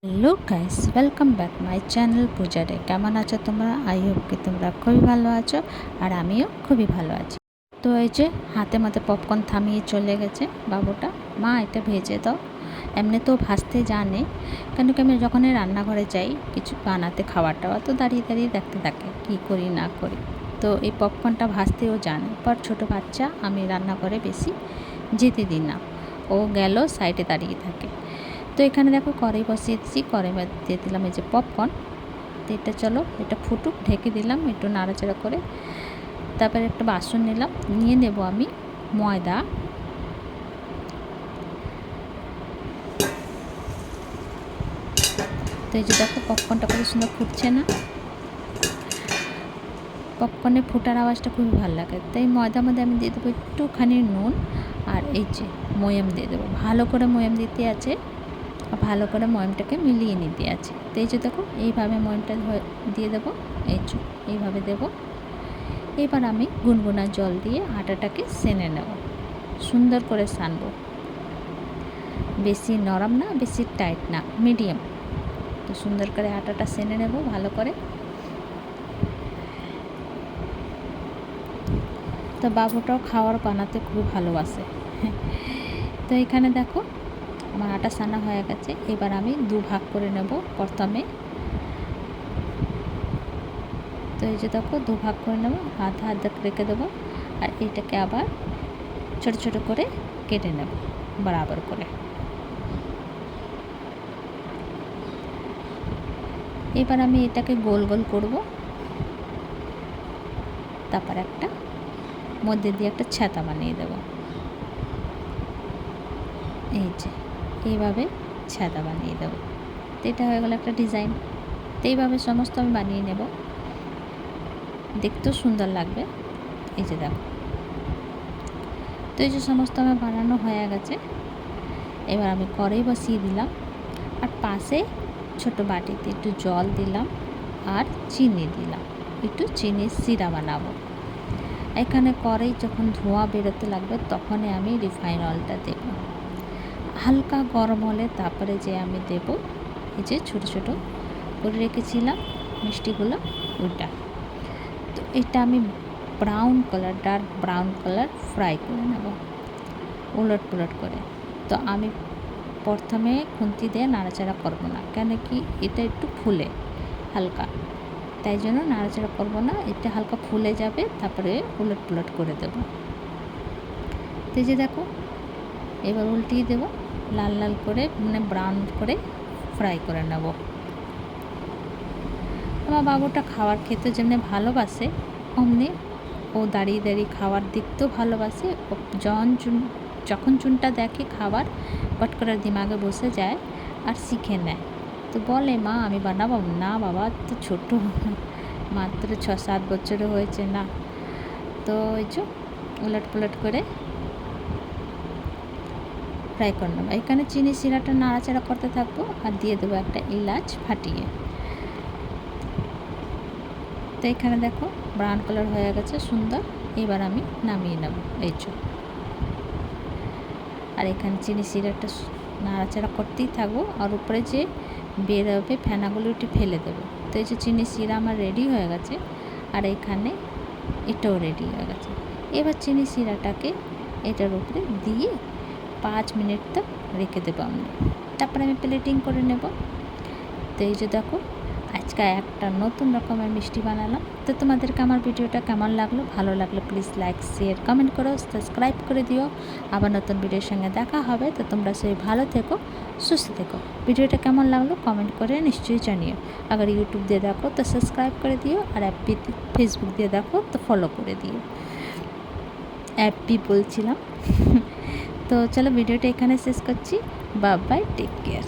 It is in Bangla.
Hello guys, welcome back my channel Puja day. কেমন আছো তোমরা? আই হোপ কি তোমরা খুবই ভালো আছো আর আমিও খুবই ভালো আছি। তো এই যে হাতে মধ্যে পপকর্ন থামিয়ে চলে গেছে বাবুটা, মা এটা ভেজে দাও। এমনি তো ভাজতে জানে, কেন কি আমি যখনই রান্নাঘরে যাই কিছু বানাতে খাবার টাবার, তো দাঁড়িয়ে দাঁড়িয়ে দেখতে থাকে কী করি না করি। তো এই পপকর্নটা ভাজতেও জানে, পর ছোটো বাচ্চা, আমি রান্নাঘরে বেশি যেতে দিই না, ও গেল সাইডে দাঁড়িয়ে থাকে। তো এখানে দেখো কড়াই বসিয়ে দিচ্ছি, কড়াই দিয়ে দিলাম এই যে পপকর্ন। তো এটা চলো এটা ফুটুক, ঢেকে দিলাম একটু নাড়াচাড়া করে। তারপরে একটা বাসন নিলাম, নিয়ে নেব আমি ময়দা। তো এই যে দেখো পপকর্নটা কত সুন্দর ফুটছে না? পপকর্নের ফোটার আওয়াজটা খুবই ভালো লাগে। তাই ময়দার মধ্যে আমি দিয়ে দেবো একটুখানি নুন, আর এই যে ময়াম দিয়ে দেবো। ভালো করে ময়াম দিতে আছে, ভালো করে ময়ামটাকে মিলিয়ে নিতে আছে। তো এই যে দেখো এইভাবে ময়ামটা দিয়ে দেবো, এইভাবে দেবো। এবার আমি গুনগুনা জল দিয়ে আটাটাকে সেনে নেব, সুন্দর করে সানবো। বেশি নরম না, বেশি টাইট না, মিডিয়াম। তো সুন্দর করে আটাটা সেনে নেব ভালো করে। তো বাবুটাও খাবার বানাতে খুব ভালোবাসে। তো এখানে দেখো আমার আটা সানা হয়ে গেছে। এবার আমি দুভাগ করে নেব প্রথমে। তো এই যে দেখো দুভাগ করে নেব, আধা আধা রেখে দেবো, আর এটাকে আবার ছোট ছোট করে কেটে নেব বরাবর করে। এবার আমি এটাকে গোল গোল করব, তারপর একটা মধ্যে দিয়ে একটা ছাতা বানিয়ে দেব। এই যে এইভাবে ছাতা বানিয়ে দেব। তো এটা হয়ে গেল একটা ডিজাইন। তো এইভাবে সমস্ত আমি বানিয়ে নেব, দেখতেও সুন্দর লাগবে। এই যে দেখো, তো এই যে সমস্ত আমার বানানো হয়ে গেছে। এবার আমি কড়াই বসিয়ে দিলাম, আর পাশে ছোট বাটিতে একটু জল দিলাম আর চিনি দিলাম, একটু চিনির সিরা বানাবো। এখানে কড়াই যখন ধোঁয়া বেরোতে লাগবে তখনই আমি রিফাইন অয়েলটা দেব। হালকা গরম হলে তারপরে যে আমি দেব এই যে ছোটো ছোটো করে রেখেছিলাম মিষ্টিগুলো, ওইটা। তো এটা আমি brown colour, dark brown colour fry করে নেব উলট পুলট করে। তো আমি প্রথমে খুন্তি দিয়ে নাড়াচাড়া করব না, কেন কি এটা একটু ফুলে হালকা, তাই জন্য নাড়াচাড়া করব না। এটা হালকা ফুলে যাবে, তারপরে উলট পুলট করে দেব। তো যে দেখো এবার উল্টিয়ে দেব, লাল লাল করে মানে ব্রাউন করে ফ্রাই করে নেব। আমার বাবুটা খাবার খেতে যেমনি ভালোবাসে, অমনি ও দাঁড়িয়ে দাঁড়িয়ে খাবার দেখতেও ভালোবাসে। ও যখন চুনটা দেখে খাবার পট করে দিমাগে বসে যায় আর শিখে নেয়। তো বলে মা আমি বানাবো না। বাবা তো ছোটো, মাত্র 6-7 বছরে হয়েছে না। তো এই যে উলট পুলট করে ফ্রাই করে নেবো। এখানে চিনি শিরাটা নাড়াচাড়া করতে থাকবো, আর দিয়ে দেবো একটা এলাচ ফাটিয়ে। তো এখানে দেখো ব্রাউন কালার হয়ে গেছে সুন্দর। এবার আমি নামিয়ে নেব এই যে। আর এখানে চিনি সিরাটা নাড়াচাড়া করতেই থাকবো, আর উপরে যে বেরোবে ফেনাগুলো একটু ফেলে দেবো। তো এই যে চিনি সিরা আমার রেডি হয়ে গেছে, আর এখানে এটাও রেডি হয়ে গেছে। এবার চিনি সিরাটাকে এটার উপরে দিয়ে 5 মিনিট তক রেখে দেবো আমরা, তারপরে আমি প্লেটিং করে নেব। তো এই যে দেখো আজকে একটা নতুন রকমের মিষ্টি বানালাম। তো তোমাদেরকে আমার ভিডিওটা কেমন লাগলো? ভালো লাগলে প্লিজ লাইক শেয়ার কমেন্ট করো, সাবস্ক্রাইব করে দিও। আবার নতুন ভিডিওর সঙ্গে দেখা হবে। তো তোমরা সবাই ভালো থেকো, সুস্থ থেকো। ভিডিওটা কেমন লাগলো কমেন্ট করে নিশ্চয়ই জানিও। আবার ইউটিউব দিয়ে দেখো তো সাবস্ক্রাইব করে দিও, আর ফেসবুক দিয়ে দেখো তো ফলো করে দিও। অ্যাপি বলছিলাম। তো চলো ভিডিওটা এখানে শেষ করছি। Bye bye, take care.